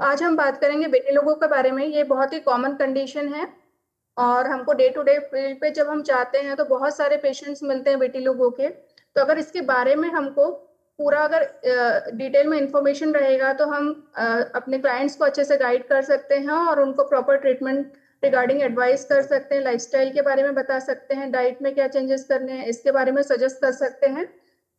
आज हम बात करेंगे बेटे लोगों के बारे में। ये बहुत ही कॉमन कंडीशन है और हमको डे टू डे फील्ड पे जब हम जाते हैं तो बहुत सारे पेशेंट्स मिलते हैं बेटी लोगों के। तो अगर इसके बारे में हमको पूरा अगर डिटेल में इंफॉर्मेशन रहेगा तो हम अपने क्लाइंट्स को अच्छे से गाइड कर सकते हैं और उनको प्रॉपर ट्रीटमेंट रिगार्डिंग एडवाइस कर सकते हैं, लाइफस्टाइल के बारे में बता सकते हैं, डाइट में क्या चेंजेस करने हैं इसके बारे में सजेस्ट कर सकते हैं।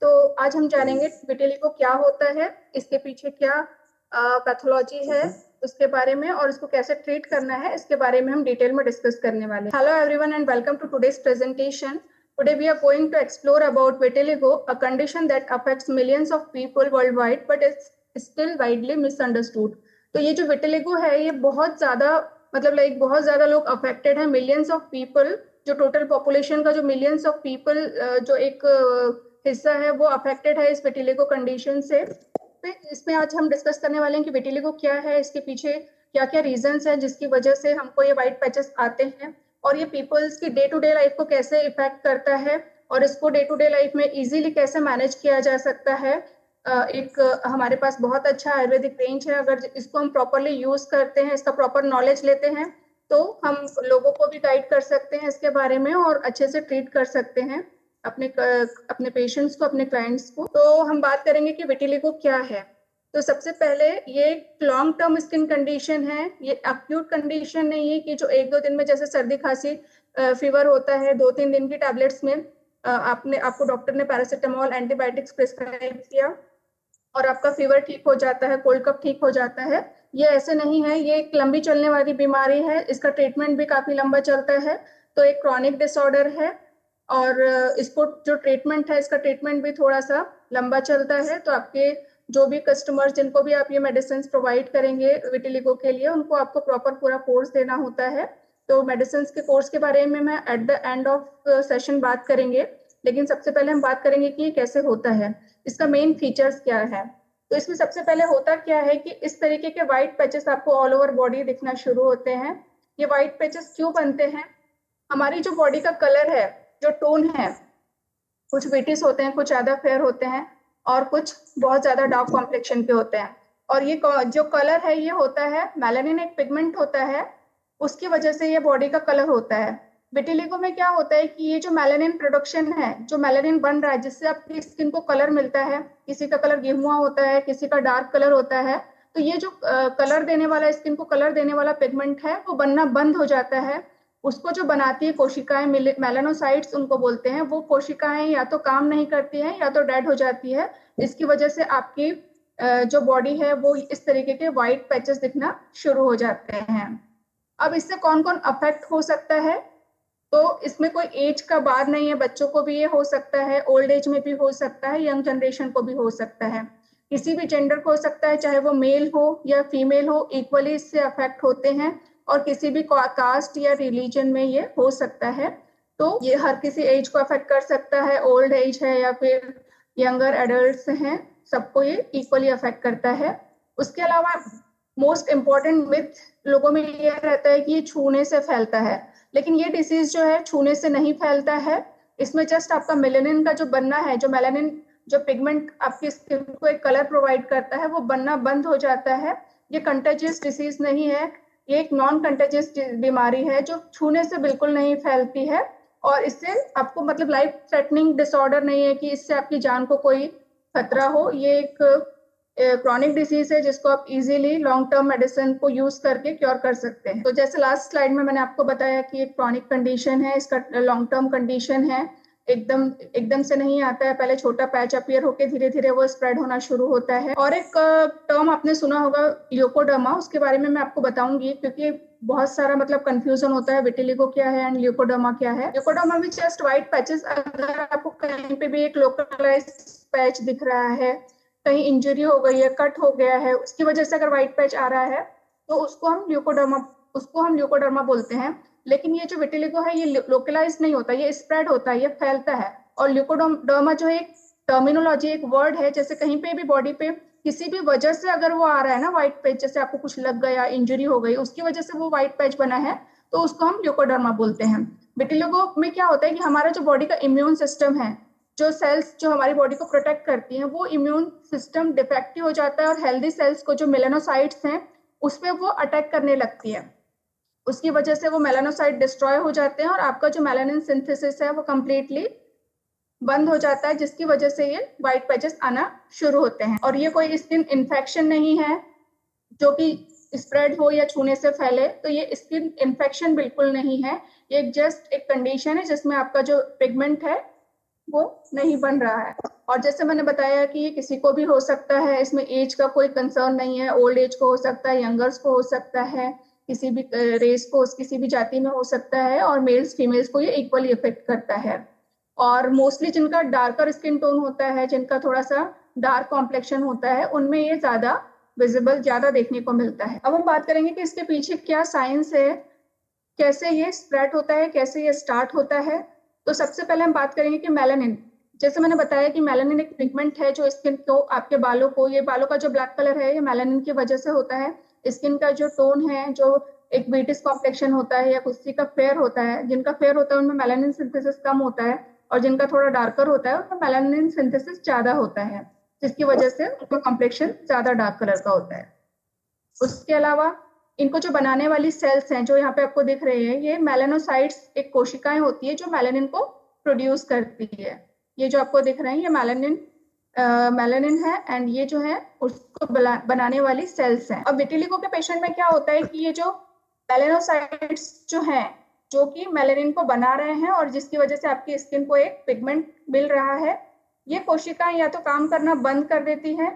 तो आज हम जानेंगे विटिलिगो क्या होता है, इसके पीछे क्या पैथोलॉजी है उसके बारे में और इसको कैसे ट्रीट करना है इसके बारे में हम डिटेल में डिस्कस करने वाले हैं। Hello everyone and welcome to today's presentation. Today we are going to explore about vitiligo, a condition that affects millions of people worldwide but is still widely misunderstood. तो ये जो विटिलिगो है ये बहुत ज्यादा बहुत ज्यादा लोग अफेक्टेड है, मिलियंस ऑफ पीपल। जो टोटल पॉपुलेशन का जो मिलियंस ऑफ पीपल जो एक हिस्सा है वो अफेक्टेड है इस विटिलिगो कंडीशन से। इसमें आज हम डिस्कस करने वाले हैं कि विटिलिगो क्या है, इसके पीछे क्या क्या रीजंस हैं जिसकी वजह से हमको ये वाइट पैचेस आते हैं और ये पीपल्स की डे टू डे लाइफ को कैसे इफेक्ट करता है और इसको डे टू डे लाइफ में इजीली कैसे मैनेज किया जा सकता है। हमारे पास बहुत अच्छा आयुर्वेदिक रेंज है, अगर इसको हम प्रॉपरली यूज करते हैं, इसका प्रॉपर नॉलेज लेते हैं तो हम लोगों को भी गाइड कर सकते हैं इसके बारे में और अच्छे से ट्रीट कर सकते हैं अपने पेशेंट्स को, अपने क्लाइंट्स को। तो हम बात करेंगे कि विटिलिगो क्या है। तो सबसे पहले ये लॉन्ग टर्म स्किन कंडीशन है, ये एक्यूट कंडीशन नहीं है कि जो एक दो दिन में जैसे सर्दी खांसी फीवर होता है 2-3 दिन की टैबलेट्स में आपको डॉक्टर ने पैरासिटामोल एंटीबायोटिक्स प्रिस्क्राइब किया और आपका फीवर ठीक हो जाता है, कोल्ड कफ ठीक हो जाता है। ये ऐसे नहीं है, ये एक लंबी चलने वाली बीमारी है, इसका ट्रीटमेंट भी काफी लंबा चलता है। तो एक क्रॉनिक डिसऑर्डर है और इसको जो ट्रीटमेंट है इसका ट्रीटमेंट भी थोड़ा सा लंबा चलता है। तो आपके जो भी कस्टमर्स जिनको भी आप ये मेडिसिन प्रोवाइड करेंगे विटिलिगो के लिए उनको आपको प्रॉपर पूरा कोर्स देना होता है। तो मेडिसिन के कोर्स के बारे में मैं at the end of session बात करेंगे, लेकिन सबसे पहले हम बात करेंगे कि ये कैसे होता है, इसका मेन फीचर्स क्या है। तो इसमें सबसे पहले होता क्या है कि इस तरीके के व्हाइट पैचेस आपको ऑल ओवर बॉडी दिखना शुरू होते हैं। ये व्हाइट पैचेस क्यों बनते हैं? हमारी जो बॉडी का कलर है, जो टोन है, कुछ विटिस होते हैं, कुछ ज्यादा फेयर होते हैं और कुछ बहुत ज्यादा डार्क कॉम्प्लेक्शन के होते हैं। और ये जो कलर है ये होता है मेलानिन, एक पिगमेंट होता है, उसकी वजह से ये बॉडी का कलर होता है। विटिलिगो में क्या होता है कि ये जो मेलानिन प्रोडक्शन है, जो मेलानिन बन रहा है जिससे आपकी स्किन को कलर मिलता है, किसी का कलर गेहुआ होता है, किसी का डार्क कलर होता है, तो ये जो कलर देने वाला, स्किन को कलर देने वाला पिगमेंट है वो बनना बंद हो जाता है। उसको जो बनाती है कोशिकाएं, मेलानोसाइट्स उनको बोलते हैं, वो कोशिकाएं या तो काम नहीं करती हैं या तो डेड हो जाती है। इसकी वजह से आपकी जो बॉडी है वो इस तरीके के व्हाइट पैचेस दिखना शुरू हो जाते हैं। अब इससे कौन कौन अफेक्ट हो सकता है? तो इसमें कोई एज का बात नहीं है, बच्चों को भी ये हो सकता है, ओल्ड एज में भी हो सकता है, यंग जनरेशन को भी हो सकता है, किसी भी जेंडर को हो सकता है, चाहे वो मेल हो या फीमेल हो, इक्वली इससे अफेक्ट होते हैं और किसी भी कास्ट या रिलीजन में ये हो सकता है। तो ये हर किसी एज को अफेक्ट कर सकता है, ओल्ड एज है या फिर यंगर एडल्ट्स हैं, सबको ये इक्वली अफेक्ट करता है। उसके अलावा मोस्ट इम्पॉर्टेंट मिथ लोगों में ये रहता है कि ये छूने से फैलता है, लेकिन ये डिसीज जो है छूने से नहीं फैलता है। इसमें जस्ट आपका मेलानिन का जो बनना है, जो मेलानिन जो पिगमेंट आपकी स्किन को एक कलर प्रोवाइड करता है, वो बनना बंद हो जाता है। ये कंटेजियस डिसीज नहीं है, ये एक नॉन कंटेजियस बीमारी है जो छूने से बिल्कुल नहीं फैलती है और इससे आपको लाइफ थ्रेटनिंग डिसऑर्डर नहीं है कि इससे आपकी जान को कोई खतरा हो। ये एक क्रॉनिक डिसीज है जिसको आप इजीली लॉन्ग टर्म मेडिसिन को यूज करके क्योर कर सकते हैं। तो जैसे लास्ट स्लाइड में मैंने आपको बताया कि एक क्रॉनिक कंडीशन है, इसका लॉन्ग टर्म कंडीशन है, एकदम से नहीं आता है, पहले छोटा पैच अपीयर होकर धीरे धीरे वो स्प्रेड होना शुरू होता है। और एक टर्म आपने सुना होगा ल्यूकोडर्मा, उसके बारे में मैं आपको बताऊंगी क्योंकि बहुत सारा कंफ्यूजन होता है विटिलिगो क्या है एंड ल्यूकोडर्मा क्या है। ल्यूकोडर्मा में जस्ट व्हाइट पैचेस, अगर आपको कहीं पे भी एक लोकलाइज पैच दिख रहा है, कहीं इंजरी हो गई है, कट हो गया है, उसकी वजह से अगर व्हाइट पैच आ रहा है तो उसको हम ल्यूकोडर्मा बोलते हैं। लेकिन ये जो विटिलिगो है ये लोकलाइज नहीं होता, ये स्प्रेड होता है, ये फैलता है। और ल्यूकोडर्मा जो है एक टर्मिनोलॉजी, एक वर्ड है, जैसे कहीं पे भी बॉडी पे किसी भी वजह से अगर वो आ रहा है ना व्हाइट पैच, जैसे आपको कुछ लग गया, इंजरी हो गई, उसकी वजह से वो व्हाइट पैच बना है, तो उसको हम ल्यूकोडर्मा बोलते हैं। विटिलिगो में क्या होता है कि हमारा जो बॉडी का इम्यून सिस्टम है, जो सेल्स जो हमारी बॉडी को प्रोटेक्ट करती हैं, वो इम्यून सिस्टम डिफेक्टिव हो जाता है और हेल्दी सेल्स को, जो मेलानोसाइट्स हैं, उस पर वो अटैक करने लगती है। उसकी वजह से वो मेलानोसाइट डिस्ट्रॉय हो जाते हैं और आपका जो मेलानिन सिंथेसिस है वो कंप्लीटली बंद हो जाता है, जिसकी वजह से ये व्हाइट पैचेस आना शुरू होते हैं। और ये कोई स्किन इन्फेक्शन नहीं है जो कि स्प्रेड हो या छूने से फैले, तो ये स्किन इन्फेक्शन बिल्कुल नहीं है। ये जस्ट एक कंडीशन है जिसमें आपका जो पिगमेंट है वो नहीं बन रहा है। और जैसे मैंने बताया कि ये किसी को भी हो सकता है, इसमें एज का कोई कंसर्न नहीं है। ओल्ड एज को हो सकता है, यंगर्स को हो सकता है, किसी भी रेस को, किसी भी जाति में हो सकता है, और मेल्स फीमेल्स को ये इक्वली इफेक्ट करता है। और मोस्टली जिनका डार्कर स्किन टोन होता है, जिनका थोड़ा सा डार्क कॉम्प्लेक्शन होता है, उनमें ये ज्यादा विजिबल, ज्यादा देखने को मिलता है। अब हम बात करेंगे कि इसके पीछे क्या साइंस है, कैसे ये स्प्रेड होता है, कैसे ये स्टार्ट होता है। तो सबसे पहले हम बात करेंगे कि मेलानिन, जैसे मैंने बताया कि मेलानिन एक पिगमेंट है जो स्किन को, आपके बालों को, ये बालों का जो ब्लैक कलर है ये मेलानिन की वजह से होता है। स्किन का जो टोन है, जो एक बीटिस कॉम्प्लेक्शन होता है या किसी का फेयर होता है, जिनका फेयर होता है उनमें मेलानिन सिंथेसिस कम होता है, और जिनका थोड़ा डार्कर होता है उनमें मेलानिन सिंथेसिस ज्यादा होता है, जिसकी वजह से उनका कॉम्प्लेक्शन ज्यादा डार्क कलर का होता है। उसके अलावा इनको जो बनाने वाली सेल्स हैं जो यहाँ पे आपको दिख रहे हैं, ये मेलानोसाइट्स एक कोशिकाएं होती है जो मेलानिन को प्रोड्यूस करती है। ये जो आपको दिख रहे हैं ये मेलानिन है, एंड ये जो है उसको बनाने वाली सेल्स हैं। अब विटिलिगो के पेशेंट में क्या होता है कि ये जो मेलानोसाइट्स जो हैं, जो कि मेलानिन को बना रहे हैं और जिसकी वजह से आपकी स्किन को एक पिगमेंट मिल रहा है, ये कोशिकाएं या तो काम करना बंद कर देती हैं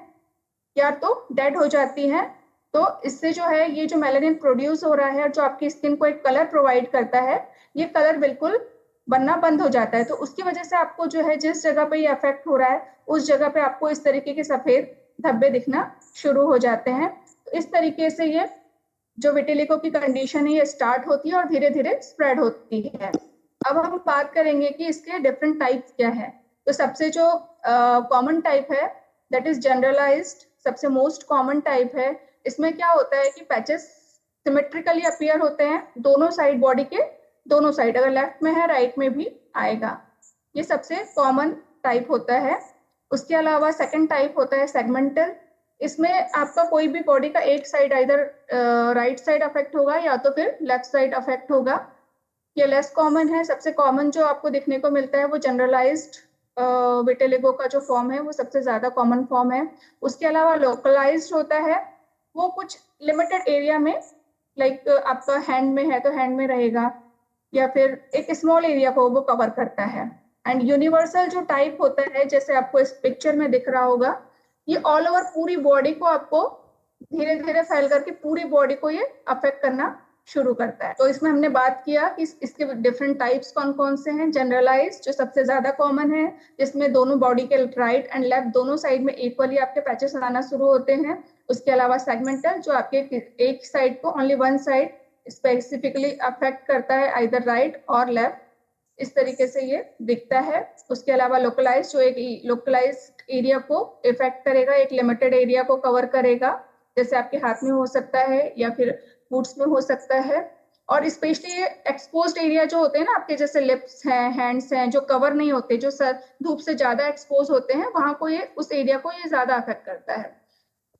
या तो डेड हो जाती हैं। तो इससे जो है ये जो मेलानिन प्रोड्यूस हो रहा है, जो आपकी स्किन को एक कलर प्रोवाइड करता है, ये कलर बिल्कुल बनना बंद हो जाता है। तो उसकी वजह से आपको जो है जिस जगह पे ये अफेक्ट हो रहा है उस जगह पे आपको इस तरीके के सफेद धब्बे दिखना शुरू हो जाते हैं। तो इस तरीके से ये जो विटिलिगो की कंडीशन है ये स्टार्ट होती है और धीरे धीरे स्प्रेड होती है। अब हम बात करेंगे कि इसके डिफरेंट टाइप्स क्या है। तो सबसे जो कॉमन टाइप है दैट इज जनरलाइज्ड, सबसे मोस्ट कॉमन टाइप है। इसमें क्या होता है कि पैचेस सिमेट्रिकली अपीयर होते हैं दोनों साइड, बॉडी के दोनों साइड, अगर लेफ्ट में है राइट में भी आएगा। ये सबसे कॉमन टाइप होता है। उसके अलावा सेकंड टाइप होता है सेगमेंटल। इसमें आपका कोई भी बॉडी का एक साइड इधर राइट साइड अफेक्ट होगा या तो फिर लेफ्ट साइड अफेक्ट होगा। ये लेस कॉमन है। सबसे कॉमन जो आपको दिखने को मिलता है वो जनरलाइज्ड विटिलिगो का जो फॉर्म है वो सबसे ज्यादा कॉमन फॉर्म है। उसके अलावा लोकलाइज्ड होता है, वो कुछ लिमिटेड एरिया में, लाइक आपका हैंड में है तो हैंड में रहेगा, या फिर एक स्मॉल एरिया को वो कवर करता है। एंड यूनिवर्सल जो टाइप होता है, जैसे आपको इस पिक्चर में दिख रहा होगा, ये ऑल ओवर पूरी बॉडी को आपको धीरे धीरे फैल करके पूरी बॉडी को ये अफेक्ट करना शुरू करता है। तो इसमें हमने बात किया कि इसके डिफरेंट टाइप्स कौन कौन से हैं। जनरलाइज जो सबसे ज्यादा कॉमन है, जिसमें दोनों बॉडी के राइट एंड लेफ्ट दोनों साइड में इक्वली आपके पैचेस आना शुरू होते हैं। उसके अलावा सेगमेंटल जो आपके एक साइड को, only one side specifically affect करता है, आइदर राइट और लेफ्ट, इस तरीके से ये दिखता है। उसके अलावा लोकलाइज जो एक लोकलाइज्ड एरिया को इफेक्ट करेगा, एक लिमिटेड एरिया को कवर करेगा, जैसे आपके हाथ में हो सकता है या फिर फूट्स में हो सकता है। और स्पेशली एक्सपोज्ड एरिया जो होते हैं ना आपके, जैसे लिप्स हैं, हैंड्स हैं, जो कवर नहीं होते, जो सर धूप से ज्यादा एक्सपोज होते हैं, वहां को ये, उस एरिया को ये ज्यादा अफेक्ट करता है।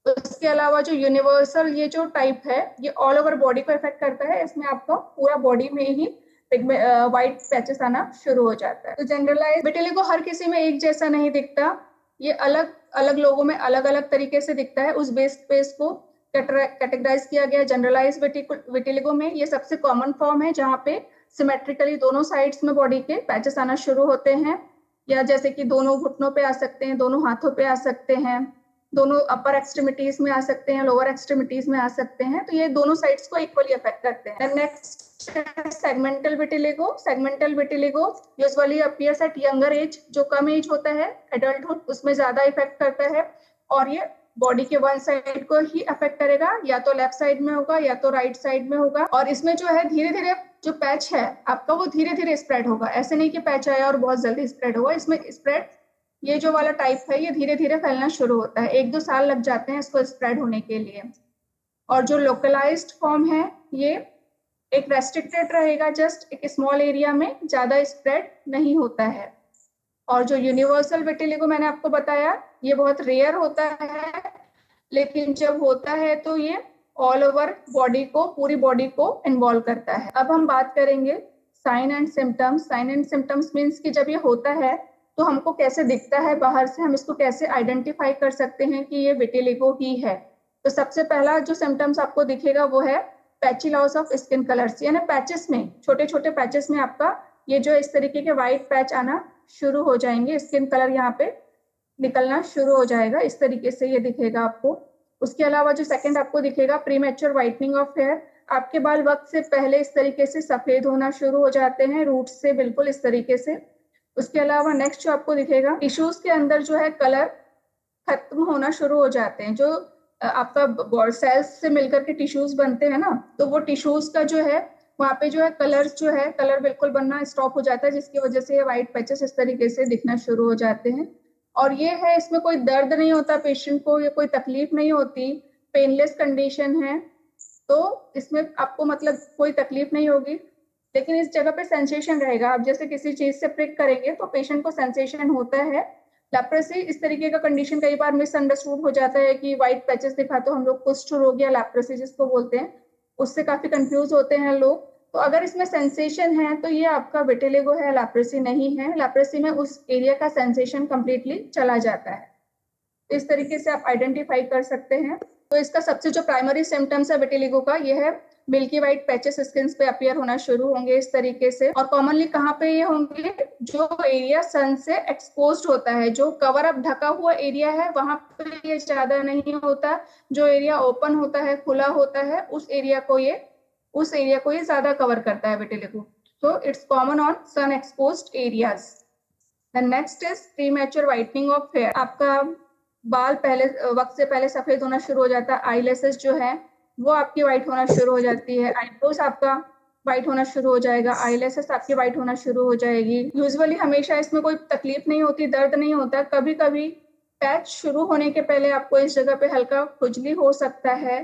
उसके अलावा जो यूनिवर्सल ये जो टाइप है ये ऑल ओवर बॉडी को इफेक्ट करता है। इसमें आपको पूरा बॉडी में ही व्हाइट पैचेस आना शुरू हो जाता है। तो जनरलाइज विटिलिगो हर किसी में एक जैसा नहीं दिखता, ये अलग अलग लोगों में अलग अलग तरीके से दिखता है। उस बेस को कैटेगराइज किया गया जनरलाइज विटिलिगो में। ये सबसे कॉमन फॉर्म है जहाँ पे सिमेट्रिकली दोनों साइड्स में बॉडी के पैचेस आना शुरू होते हैं, या जैसे कि दोनों घुटनों पे आ सकते हैं, दोनों हाथों पे आ सकते हैं, दोनों अपर एक्सट्रीमिटीज में आ सकते हैं, लोअर एक्सट्रीमिटीज में आ सकते हैं। तो ये दोनों साइड्स को इक्वली अफेक्ट करते हैं। Next segmental vitiligo. Segmental vitiligo usually appears eight younger age, जो कम एज होता है एडल्टहुड, उसमें ज्यादा इफेक्ट करता है। और ये बॉडी के वन साइड को ही अफेक्ट करेगा, या तो लेफ्ट साइड में होगा या तो राइट साइड में होगा। और इसमें जो है धीरे धीरे जो पैच है आपका वो धीरे धीरे स्प्रेड होगा। ऐसे नहीं कि पैच आया और बहुत जल्दी स्प्रेड होगा। इसमें स्प्रेड ये जो वाला टाइप है ये धीरे धीरे फैलना शुरू होता है, 1-2 साल लग जाते हैं इसको स्प्रेड होने के लिए। और जो लोकलाइज्ड फॉर्म है ये एक रेस्ट्रिक्टेड रहेगा, जस्ट एक स्मॉल एरिया में, ज्यादा स्प्रेड नहीं होता है। और जो यूनिवर्सल विटिलिगो मैंने आपको बताया ये बहुत रेयर होता है, लेकिन जब होता है तो ये ऑल ओवर बॉडी को, पूरी बॉडी को इन्वॉल्व करता है। अब हम बात करेंगे sign and symptoms. Sign and symptoms means कि जब ये होता है तो हमको कैसे दिखता है बाहर से, हम इसको कैसे आइडेंटिफाई कर सकते हैं कि ये विटिलिगो ही है। तो सबसे पहला जो सिम्टम्स आपको दिखेगा वो है patchy loss of skin colours, यानी पैचेस में, छोटे छोटे पैचेस में आपका ये जो इस तरीके के व्हाइट पैच आना शुरू हो जाएंगे, स्किन कलर यहाँ पे निकलना शुरू हो जाएगा, इस तरीके से ये दिखेगा आपको। उसके अलावा जो सेकंड आपको दिखेगा प्रीमेच्योर व्हाइटनिंग ऑफ हेयर, आपके बाल वक्त से पहले इस तरीके से सफेद होना शुरू हो जाते हैं, रूट से बिल्कुल इस तरीके से। उसके अलावा नेक्स्ट जो आपको दिखेगा, टिश्यूज के अंदर जो है कलर खत्म होना शुरू हो जाते हैं। जो आपका सेल्स से मिलकर के टिश्यूज बनते हैं ना, तो वो टिश्यूज का जो है वहाँ पे जो है कलर बिल्कुल बनना स्टॉप हो जाता है, जिसकी वजह से ये व्हाइट पैचेस इस तरीके से दिखना शुरू हो जाते हैं। और ये है, इसमें कोई दर्द नहीं होता पेशेंट को, ये कोई तकलीफ नहीं होती, पेनलेस कंडीशन है, तो इसमें आपको मतलब कोई तकलीफ नहीं होगी। लेकिन इस जगह पे सेंसेशन रहेगा, आप जैसे किसी चीज से प्रिक करेंगे तो पेशेंट को सेंसेशन होता है। लेप्रेसी इस तरीके का कंडीशन कई बार मिसअंडरस्टूड हो जाता है कि व्हाइट पैचेस दिखा तो हम लोग कुष्ठ रोग या लेप्रेसी जिसको बोलते हैं, उससे काफी कंफ्यूज होते हैं लोग। तो अगर इसमें सेंसेशन है तो ये आपका विटिलिगो है, लेप्रेसी नहीं है। लेप्रेसी में उस एरिया का सेंसेशन कंप्लीटली चला जाता है। तो इस तरीके से आप आइडेंटिफाई कर सकते हैं। तो इसका सबसे जो प्राइमरी सिम्टम्स है विटिलिगो का, ये है मिल्की व्हाइट पैचेस स्किन पे अपीयर होना शुरू होंगे इस तरीके से। और कॉमनली कहाँ पे ये होंगे, जो एरिया सन से एक्सपोज्ड होता है, जो कवर अप ढका हुआ एरिया है वहां पे ये ज्यादा नहीं होता। जो एरिया ओपन होता है, खुला होता है, उस एरिया को ये ज्यादा कवर करता है vitiligo. So it's common on sun exposed areas. Next is premature whitening of hair. आपका बाल पहले वक्त से पहले सफेद होना शुरू हो जाता है, आईलैशेस जो है वो आपकी व्हाइट होना शुरू हो जाती है, आईब्रोज आपका व्हाइट होना शुरू हो जाएगा, आईलैशेस आपकी व्हाइट होना शुरू हो जाएगी। यूजुअली हमेशा इसमें कोई तकलीफ नहीं होती, दर्द नहीं होता। कभी कभी पैच शुरू होने के पहले आपको इस जगह पे हल्का खुजली हो सकता है,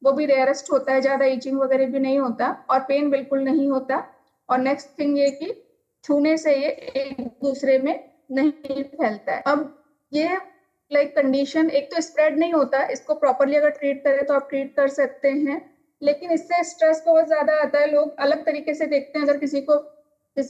वो भी रेयरेस्ट होता है, ज्यादा इचिंग वगैरह भी नहीं होता और पेन बिल्कुल नहीं होता। और नेक्स्ट थिंग ये कि छूने से ये एक दूसरे में नहीं फैलता है। अब ये कंडीशन एक तो स्प्रेड नहीं होता, इसको प्रॉपरली अगर ट्रीट करें तो आप ट्रीट कर सकते हैं, लेकिन इससे स्ट्रेस बहुत ज्यादा आता है। लोग अलग तरीके से देखते हैं। अगर किसी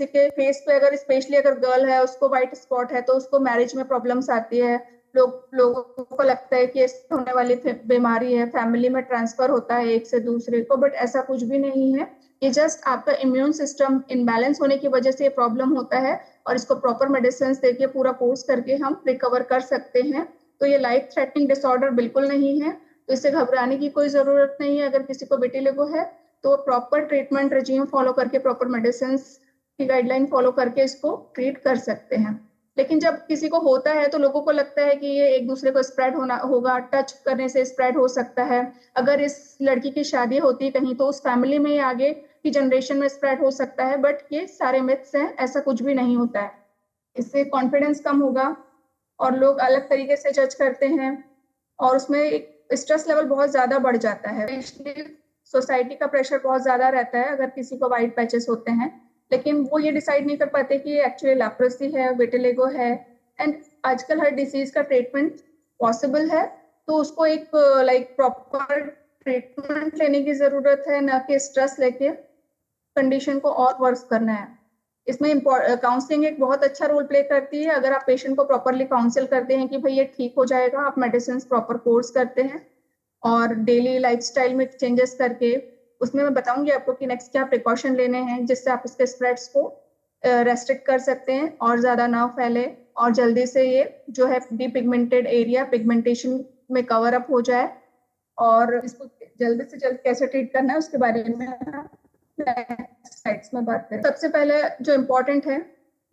के फेस पे, अगर स्पेशली अगर गर्ल है उसको व्हाइट स्पॉट है तो उसको मैरिज में प्रॉब्लम्स आती है। लोगों को लगता है कि इससे होने वाली बीमारी है, फैमिली में ट्रांसफर होता है एक से दूसरे को, बट ऐसा कुछ भी नहीं है। ये जस्ट आपका इम्यून सिस्टम इनबैलेंस होने की वजह से ये प्रॉब्लम होता है, और इसको प्रॉपर मेडिसिन देके पूरा कोर्स करके हम रिकवर कर सकते हैं। तो ये लाइफ थ्रेटनिंग डिसऑर्डर बिल्कुल नहीं है, तो इससे घबराने की कोई जरूरत नहीं है। अगर किसी को विटिलिगो है तो प्रॉपर ट्रीटमेंट रेजिम फॉलो करके, प्रॉपर मेडिसिन की गाइडलाइन फॉलो करके इसको ट्रीट कर सकते हैं। लेकिन जब किसी को होता है तो लोगों को लगता है कि ये एक दूसरे को स्प्रेड होगा, टच करने से स्प्रेड हो सकता है। अगर इस लड़की की शादी होती है कहीं तो उस फैमिली में आगे की जनरेशन में स्प्रेड हो सकता है, बट ये सारे मिथ्स हैं, ऐसा कुछ भी नहीं होता है। इससे कॉन्फिडेंस कम होगा और लोग अलग तरीके से जज करते हैं, और उसमें स्ट्रेस लेवल बहुत ज्यादा बढ़ जाता है। सोसाइटी का प्रेशर बहुत ज्यादा रहता है अगर किसी को व्हाइट पैचेस होते हैं, लेकिन वो ये डिसाइड नहीं कर पाते कि एक्चुअली लेप्रोसी है, विटिलिगो है। एंड आजकल हर डिसीज का ट्रीटमेंट पॉसिबल है, तो उसको एक प्रॉपर ट्रीटमेंट लेने की जरूरत है, ना कि स्ट्रेस लेके कंडीशन को और वर्स करना है। इसमें काउंसलिंग एक बहुत अच्छा रोल प्ले करती है। अगर आप पेशेंट को प्रॉपरली काउंसिल करते हैं कि भाई ये ठीक हो जाएगा, आप मेडिसिन प्रॉपर कोर्स करते हैं और डेली लाइफस्टाइल में चेंजेस करके, उसमें मैं बताऊंगी आपको कि नेक्स्ट क्या प्रिकॉशन लेने हैं जिससे आप इसके स्प्रेड्स को रेस्ट्रिक्ट कर सकते हैं और ज्यादा ना फैले, और जल्दी से ये जो है डीपिगमेंटेड एरिया पिगमेंटेशन में कवर अप हो जाए। और इसको जल्दी से जल्द कैसे ट्रीट करना है उसके बारे में स्लाइड्स में बात करें। सबसे पहले जो इम्पोर्टेंट है,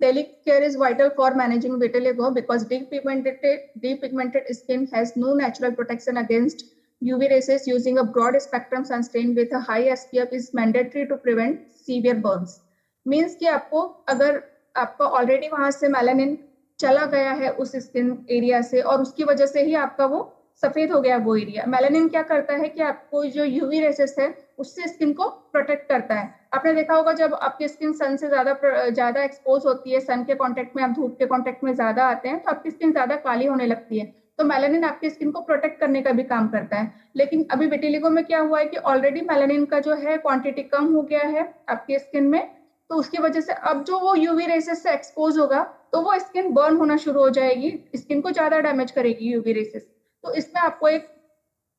daily care is vital for managing vitiligo because depigmented skin has no natural protection against UV rays. Using a broad spectrum sunscreen with a high SPF is mandatory to prevent severe burns. Means कि आपको, अगर आपका already वहां से melanin चला गया है उस स्किन एरिया से और उसकी वजह से ही आपका वो सफेद हो गया वो एरिया। मेलानिन क्या करता है कि आपको जो यूवी रेसेस है उससे स्किन को प्रोटेक्ट करता है। आपने देखा होगा जब आपकी स्किन सन से ज्यादा एक्सपोज होती है, सन के कांटेक्ट में, आप धूप के कांटेक्ट में ज्यादा आते हैं तो आपकी स्किन ज्यादा काली होने लगती है। तो मेलानिन आपकी स्किन को प्रोटेक्ट करने का भी काम करता है। लेकिन अभी विटिलिगो में क्या हुआ है कि ऑलरेडी मेलानिन का जो है क्वांटिटी कम हो गया है आपकी स्किन में, तो उसकी वजह से अब जो वो यूवी रेसेस से एक्सपोज होगा तो वो स्किन बर्न होना शुरू हो जाएगी, स्किन को ज्यादा डैमेज करेगी यूवी रेसेस। तो इसमें आपको एक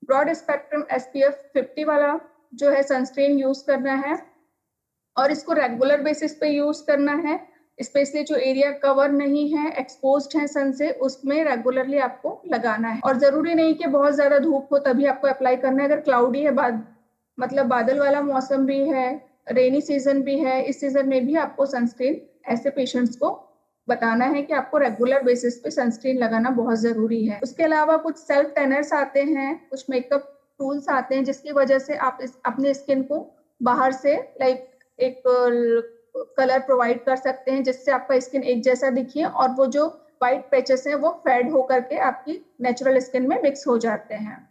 ब्रॉड स्पेक्ट्रम SPF 50 वाला जो है सनस्क्रीन यूज करना है और इसको रेगुलर बेसिस पे यूज करना है। स्पेशली जो एरिया कवर नहीं है, एक्सपोज्ड है सन से, उसमें रेगुलरली आपको लगाना है। और जरूरी नहीं कि बहुत ज्यादा धूप हो तभी आपको अप्लाई करना है। अगर क्लाउडी है, मतलब बादल वाला मौसम भी है, रेनी सीजन भी है, इस सीजन में भी आपको सनस्क्रीन ऐसे पेशेंट्स को बताना है कि आपको रेगुलर बेसिस पे सनस्क्रीन लगाना बहुत जरूरी है। उसके अलावा कुछ सेल्फ टैनर्स आते हैं, कुछ मेकअप टूल्स आते हैं जिसकी वजह से आप अपने स्किन को बाहर से लाइक एक कलर प्रोवाइड कर सकते हैं जिससे आपका स्किन एक जैसा दिखे और वो जो व्हाइट पैचेस हैं वो फेड होकर के आपकी नेचुरल स्किन में मिक्स हो जाते हैं।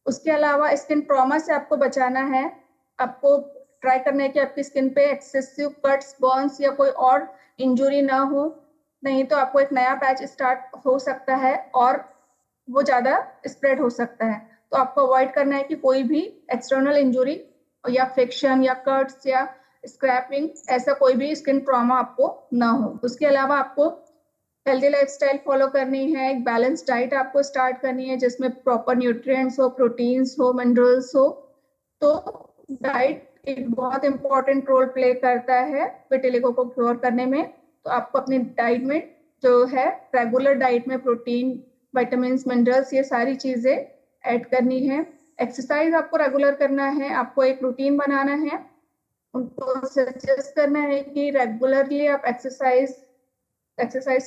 उसके अलावा स्किन ट्रॉमा से आपको बचाना है। आपको ट्राई करना है कि आपकी स्किन पे एक्सेसिव कट्स, बर्न्स या कोई और इंजुरी ना हो, नहीं तो आपको एक नया पैच स्टार्ट हो सकता है और वो ज्यादा स्प्रेड हो सकता है। तो आपको अवॉइड करना है कि कोई भी एक्सटर्नल इंजुरी या फ्रिक्शन या कट्स या स्क्रैपिंग, ऐसा कोई भी स्किन ट्रॉमा आपको ना हो। उसके अलावा आपको हेल्दी लाइफस्टाइल फॉलो करनी है, एक बैलेंस डाइट आपको स्टार्ट करनी है जिसमें प्रॉपर न्यूट्रिएंट्स हो, प्रोटीन्स हो, मिनरल्स हो। तो डाइट एक बहुत इंपॉर्टेंट रोल प्ले करता है विटिलिगो को क्योर करने में। तो आपको अपनी डाइट में जो है रेगुलर डाइट में प्रोटीन, विटामिन, मिनरल्स, ये सारी चीजें ऐड करनी है। एक्सरसाइज आपको रेगुलर करना है, आपको एक रूटीन बनाना है, उनको सजेस्ट करना है कि रेगुलरली आप एक्सरसाइज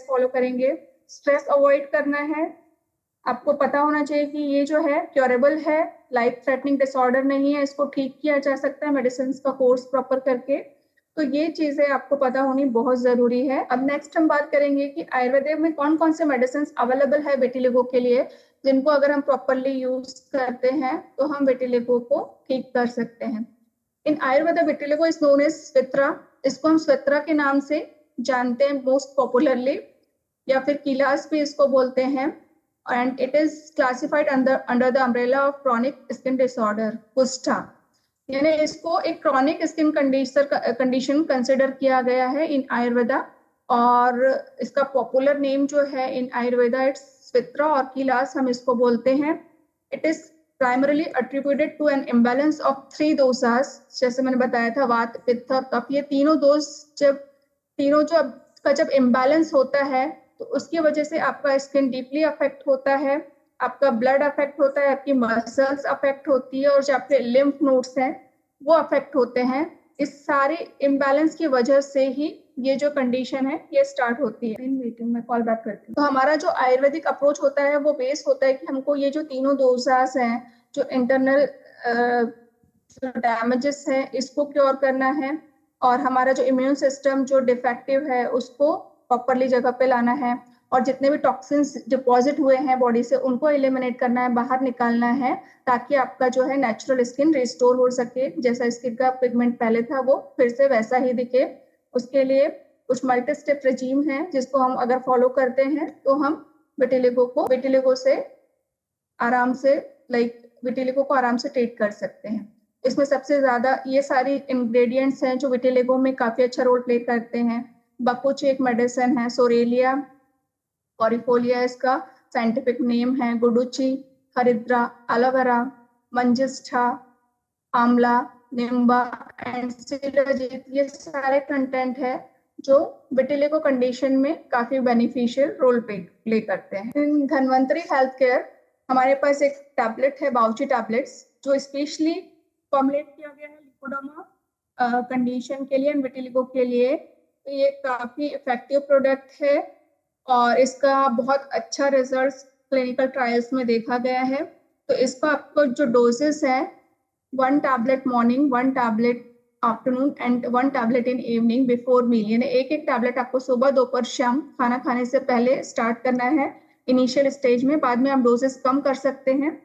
फॉलो करेंगे। स्ट्रेस अवॉइड करना है, आपको पता होना चाहिए कि ये जो है क्योरेबल है, लाइफ थ्रेटनिंग डिसऑर्डर नहीं है, इसको ठीक किया जा सकता है मेडिसिन का कोर्स प्रॉपर करके। तो ये चीजें आपको पता होनी बहुत जरूरी है। अब नेक्स्ट हम बात करेंगे कि आयुर्वेद में कौन कौन से मेडिसिन अवेलेबल है विटिलिगो के लिए, जिनको अगर हम प्रॉपरली यूज करते हैं तो हम विटिलिगो को ठीक कर सकते हैं। In Ayurveda vitiligo is known as Shvitra, इसको हम स्वित्रा के नाम से जानते हैं मोस्ट पॉपुलरली, या फिर किलास भी इसको बोलते हैं। And it is classified under the umbrella of chronic skin disorder Kushtha, यानी इसको एक क्रॉनिक स्किन कंडीशन कंसिडर किया गया है इन आयुर्वेदा। और इसका पॉपुलर नेम जो है इन आयुर्वेदा इट्स स्वित्रा और किलास हम इसको बोलते हैं। It is primarily attributed to an imbalance of 3 dosas, जैसे मैंने बताया था वात, पित्त और कफ, ये तीनों दोष जब इम्बैलेंस होता है तो उसकी वजह से आपका स्किन डीपली अफेक्ट होता है, आपका ब्लड अफेक्ट होता है, आपकी मसल्स अफेक्ट होती है और जो आपके लिम्फ नोड्स हैं वो अफेक्ट होते हैं। इस सारे इम्बैलेंस की वजह से ही ये जो कंडीशन है ये स्टार्ट होती है। मीटिंग में कॉल बैक करती हूँ। तो हमारा जो आयुर्वेदिक अप्रोच होता है वो बेस होता है कि हमको ये जो तीनों दोषास हैं, जो इंटरनल डैमेजेस हैं, इसको क्योर करना है और हमारा जो इम्यून सिस्टम जो डिफेक्टिव है उसको प्रॉपरली जगह पे लाना है और जितने भी टॉक्सिन्स डिपॉजिट हुए हैं बॉडी से उनको एलिमिनेट करना है, बाहर निकालना है, ताकि आपका जो है नेचुरल स्किन रिस्टोर हो सके, जैसा स्किन का पिगमेंट पहले था वो फिर से वैसा ही दिखे। उसके लिए कुछ मल्टी स्टेप रेजीम है जिसको हम अगर फॉलो करते हैं तो हम विटिलिगो से आराम से विटिलिगो को आराम से ट्रीट कर सकते हैं। इसमें सबसे ज्यादा ये सारी इंग्रेडिएंट्स हैं जो विटिलिगो में काफी अच्छा रोल प्ले करते हैं। बकुच एक मेडिसिन है, सोरेलिया कॉरिफोलिया इसका साइंटिफिक नेम है, गुडुचि, हरिद्रा, एलोवेरा, मंजिष्ठा, आंवला, निम्बा एंड शिलाजीत, ये सारे कंटेंट है जो विटिलिगो कंडीशन में काफी बेनिफिशियल रोल प्ले करते हैं। इन धन्वंतरी हेल्थ केयर हमारे पास एक टैबलेट है, बाउची टैबलेट्स, जो स्पेशली फॉर्मुलेट किया गया है लिपोडर्मा कंडीशन के लिए, विटिलिगो के लिए। तो ये काफी इफेक्टिव प्रोडक्ट है और इसका बहुत अच्छा रिजल्ट क्लिनिकल ट्रायल्स में देखा गया है। तो इसका आपको जो डोजेस है, 1 tablet morning, 1 tablet afternoon and 1 tablet in evening before meal, यानी एक टैबलेट आपको सुबह, दोपहर, शाम खाना खाने से पहले स्टार्ट करना है इनिशियल स्टेज में। बाद में आप डोजेस कम कर सकते हैं।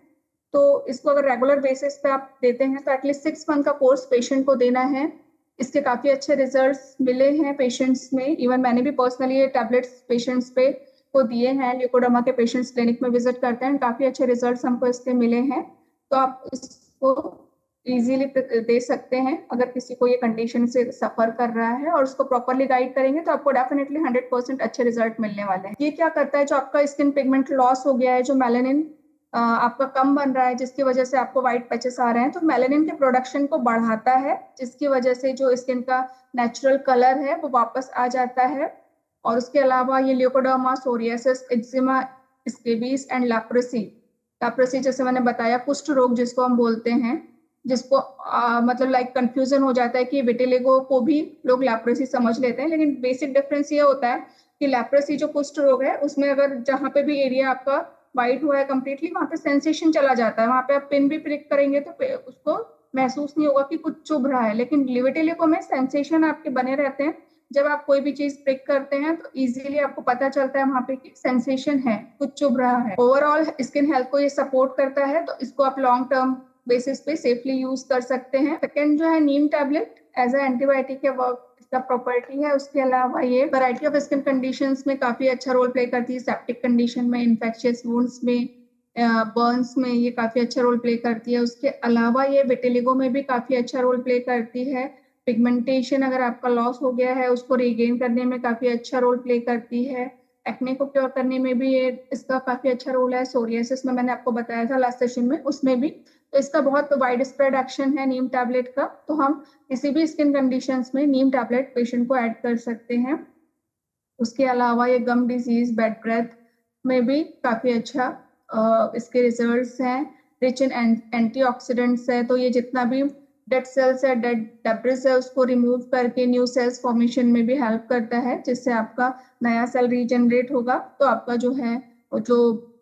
तो इसको अगर रेगुलर बेसिस पे आप देते हैं तो एटलीस्ट 6 मंथ का कोर्स पेशेंट को देना है। इसके काफी अच्छे रिजल्ट्स मिले हैं पेशेंट्स में, इवन मैंने भी पर्सनली ये टैबलेट्स पेशेंट्स पे को दिए हैं, ल्यूकोडर्मा के पेशेंट्स क्लिनिक में विजिट करते हैं, काफी अच्छे रिजल्ट्स हमको इसके मिले हैं। तो आप इसको इजीली दे सकते हैं अगर किसी को ये कंडीशन से सफर कर रहा है, और उसको प्रॉपरली गाइड करेंगे तो आपको डेफिनेटली 100% अच्छे रिजल्ट मिलने वाले हैं। ये क्या करता है, जो आपका स्किन पिगमेंट लॉस हो गया है, जो मेलानिन आपका कम बन रहा है, जिसकी वजह से आपको व्हाइट पैचेस आ रहे हैं, तो मेलानिन के प्रोडक्शन को बढ़ाता है, जिसकी वजह से जो स्किन का नेचुरल कलर है वो वापस आ जाता है। और उसके अलावा ये leucoderma, psoriasis, eczema, scabies and leprosy, leprosy जैसे मैंने बताया कुष्ठ रोग जिसको हम बोलते हैं, जिसको मतलब लाइक कंफ्यूजन हो जाता है कि विटिलिगो को भी लोग लेप्रोसी समझ लेते हैं, लेकिन बेसिक डिफरेंस ये होता है कि लेप्रोसी जो कुष्ठ रोग है उसमें अगर जहाँ पे भी एरिया आपका वाइट हुआ है कंप्लीटली, वहां पे सेंसेशन चला जाता है, वहां पे आप पिन भी प्रिक करेंगे तो उसको महसूस नहीं होगा कि कुछ चुभ रहा है, लेकिन विटिलिगो में सेंसेशन आपके बने रहते हैं। जब आप कोई भी चीज प्रिक करते हैं तो इजीली आपको पता चलता है वहां पे कि सेंसेशन है, कुछ चुभ रहा है। ओवरऑल स्किन हेल्थ को ये सपोर्ट करता है, तो इसको आप लॉन्ग टर्म बेसिस पे सेफली यूज कर सकते हैं। सेकेंड जो है नीम टैबलेट, एज ए एंटीबायोटिक के वर्क इसका प्रॉपर्टी है। उसके अलावा ये वैरायटी ऑफ स्किन कंडीशंस में काफी अच्छा रोल प्ले करती है, सेप्टिक कंडीशन में, इन्फेक्शियस वुंड्स में, बर्न्स में ये काफी अच्छा रोल प्ले करती है। उसके अलावा ये विटिलिगो में भी काफी अच्छा रोल प्ले करती है। पिगमेंटेशन अगर आपका लॉस हो गया है उसको रिगेन करने में काफी अच्छा रोल प्ले करती है। एक्ने को क्योर करने में भी ये इसका काफी अच्छा रोल है। सोरियासिस में मैंने आपको बताया था लास्ट सेशन में, उसमें भी। तो इसका बहुत वाइड स्प्रेड एक्शन है नीम टैबलेट का, तो हम किसी भी स्किन कंडीशंस में नीम टैबलेट पेशेंट को ऐड कर सकते हैं। उसके अलावा ये गम डिजीज, बेड ब्रेथ में भी काफी अच्छा इसके रिजल्ट्स हैं। रिच इन एंटीऑक्सीडेंट्स है, तो ये जितना भी डेड सेल्स है, डेड डेब्रिस है, उसको रिमूव करके न्यू सेल्स फॉर्मेशन में भी हेल्प करता है, जिससे आपका नया सेल रीजनरेट होगा, तो आपका जो है जो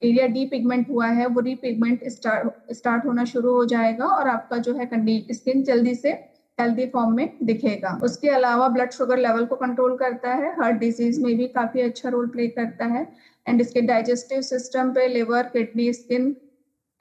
एरिया डी पिगमेंट हुआ है वो रीपिगमेंट स्टार्ट होना शुरू हो जाएगा, और आपका जो है स्किन जल्दी से हेल्दी फॉर्म में दिखेगा। उसके अलावा ब्लड शुगर लेवल को कंट्रोल करता है, हार्ट डिजीज में भी काफी अच्छा रोल प्ले करता है, एंड इसके डाइजेस्टिव सिस्टम पे, liver, kidney, skin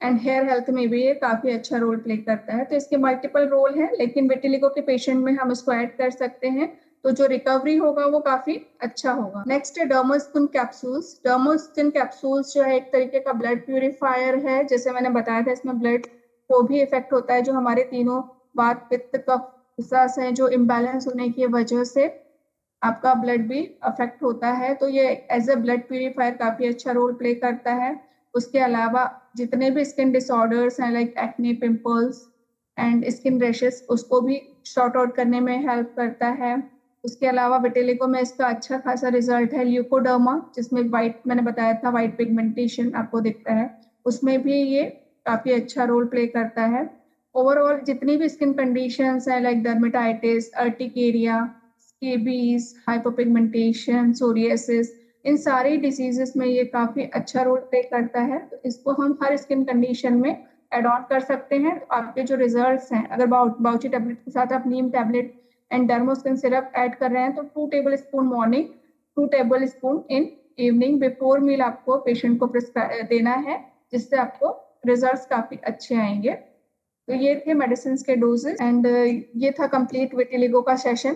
and hair health में भी ये काफी अच्छा रोल प्ले करता है। तो इसके मल्टीपल रोल हैं, लेकिन विटिलिगो के पेशेंट में हम इसको ऐड कर सकते हैं, तो जो रिकवरी होगा वो काफी अच्छा होगा। नेक्स्ट है डर्मोस्किन कैप्सूल्स। डर्मोस्किन कैप्सूल्स जो है एक तरीके का ब्लड प्यूरिफायर है, जैसे मैंने बताया था इसमें ब्लड को भी इफेक्ट होता है, जो हमारे तीनों वात, पित्त, कफ, पिशाच है, जो इम्बैलेंस होने की वजह से आपका ब्लड भी अफेक्ट होता है, तो ये एज ए ब्लड प्यूरिफायर काफी अच्छा रोल प्ले करता है। उसके अलावा जितने भी स्किन डिसऑर्डर्स हैं like acne, pimples and skin rashes, उसको भी शॉर्ट आउट करने में हेल्प करता है। उसके अलावा विटिलिगो में इसका अच्छा खासा रिजल्ट है। ल्यूकोडर्मा, जिसमें व्हाइट मैंने बताया था, व्हाइट पिगमेंटेशन आपको दिखता है, उसमें भी ये काफी अच्छा रोल प्ले करता है। ओवरऑल जितनी भी स्किन कंडीशंस हैं like dermatitis, urticaria, scabies, hypopigmentation, psoriasis, इन सारी डिजीजेस में ये काफी अच्छा रोल प्ले करता है, तो इसको हम हर स्किन कंडीशन में एड ऑन कर सकते हैं। तो आपके जो रिजल्ट्स हैं, अगर बाउची टैबलेट के साथ आप neem tablet and Dermoskin syrup add कर रहे हैं, तो 2 tablespoon morning, 2 tablespoon in evening before meal आपको पेशेंट को देना है, जिससे आपको रिजल्ट्स काफी अच्छे आएंगे। तो ये थे मेडिसिन के डोजेस, एंड ये था कंप्लीट विटिलिगो का सेशन।